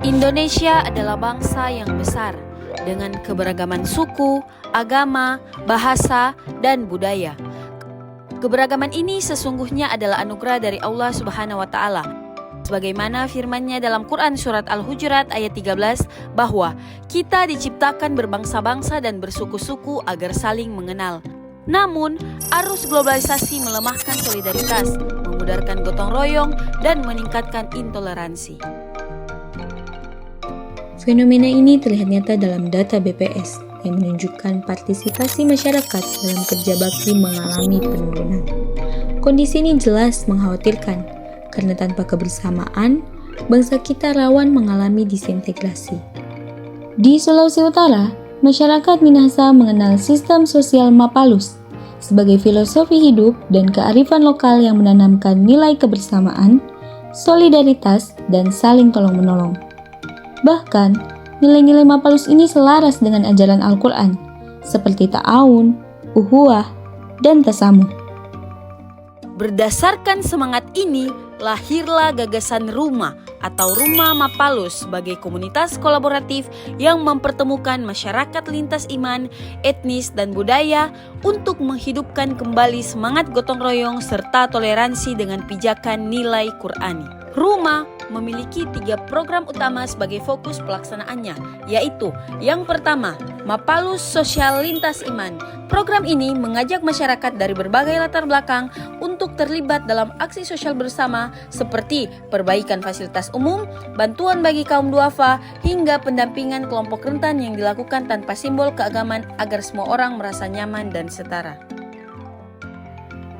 Indonesia adalah bangsa yang besar dengan keberagaman suku, agama, bahasa, dan budaya. Keberagaman ini sesungguhnya adalah anugerah dari Allah Subhanahu wa Ta'ala. Sebagaimana firman-Nya dalam Quran surat Al-Hujurat ayat 13 bahwa kita diciptakan berbangsa-bangsa dan bersuku-suku agar saling mengenal. Namun, arus globalisasi melemahkan solidaritas, memudarkan gotong royong, dan meningkatkan intoleransi. Fenomena ini terlihat nyata dalam data BPS yang menunjukkan partisipasi masyarakat dalam kerja bakti mengalami penurunan. Kondisi ini jelas mengkhawatirkan karena tanpa kebersamaan, bangsa kita rawan mengalami disintegrasi. Di Sulawesi Utara, masyarakat Minahasa mengenal sistem sosial Mapalus sebagai filosofi hidup dan kearifan lokal yang menanamkan nilai kebersamaan, solidaritas, dan saling tolong-menolong. Bahkan, nilai-nilai Mapalus ini selaras dengan ajaran Al-Quran, seperti ta'awun, uhuwah, dan tasamuh. Berdasarkan semangat ini, lahirlah gagasan Ruma atau Rumah Mapalus sebagai komunitas kolaboratif yang mempertemukan masyarakat lintas iman, etnis, dan budaya untuk menghidupkan kembali semangat gotong royong serta toleransi dengan pijakan nilai Qur'ani. Ruma memiliki 3 program utama sebagai fokus pelaksanaannya, yaitu yang pertama, Mapalus Sosial Lintas Iman. Program ini mengajak masyarakat dari berbagai latar belakang untuk terlibat dalam aksi sosial bersama seperti perbaikan fasilitas umum, bantuan bagi kaum duafa, hingga pendampingan kelompok rentan yang dilakukan tanpa simbol keagamaan agar semua orang merasa nyaman dan setara.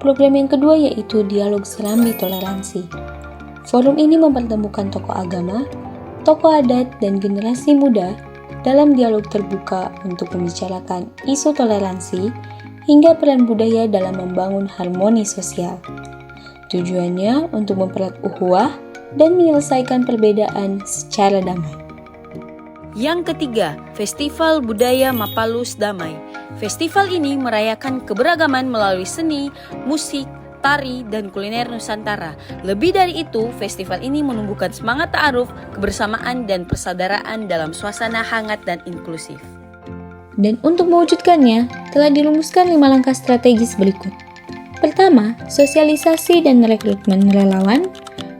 Program yang kedua yaitu Dialog Serambi Toleransi. Forum ini mempertemukan tokoh agama, tokoh adat, dan generasi muda dalam dialog terbuka untuk membicarakan isu toleransi hingga peran budaya dalam membangun harmoni sosial. Tujuannya untuk mempererat ukhuwah dan menyelesaikan perbedaan secara damai. Yang ketiga, Festival Budaya Mapalus Damai. Festival ini merayakan keberagaman melalui seni, musik, tari, dan kuliner Nusantara. Lebih dari itu, festival ini menumbuhkan semangat ta'aruf, kebersamaan, dan persaudaraan dalam suasana hangat dan inklusif. Dan untuk mewujudkannya, telah dirumuskan 5 langkah strategis berikut. Pertama, sosialisasi dan rekrutmen relawan.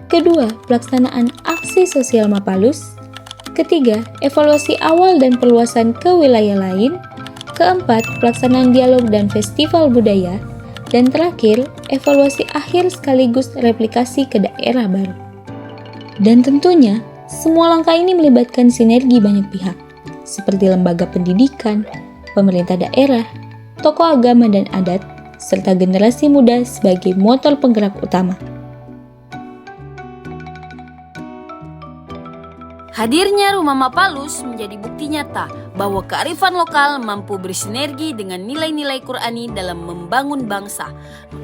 Kedua, pelaksanaan aksi sosial Mapalus. Ketiga, evaluasi awal dan perluasan ke wilayah lain. Keempat, pelaksanaan dialog dan festival budaya. Dan terakhir, evaluasi akhir sekaligus replikasi ke daerah baru. Dan tentunya, semua langkah ini melibatkan sinergi banyak pihak, seperti lembaga pendidikan, pemerintah daerah, tokoh agama dan adat, serta generasi muda sebagai motor penggerak utama. Hadirnya Rumah Mapalus menjadi bukti nyata bahwa kearifan lokal mampu bersinergi dengan nilai-nilai Qur'ani dalam membangun bangsa.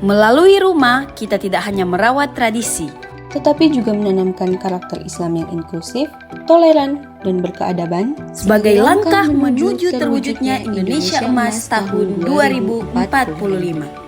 Melalui rumah, kita tidak hanya merawat tradisi, tetapi juga menanamkan karakter Islam yang inklusif, toleran, dan berkeadaban sebagai langkah menuju terwujudnya Indonesia Emas tahun 2045.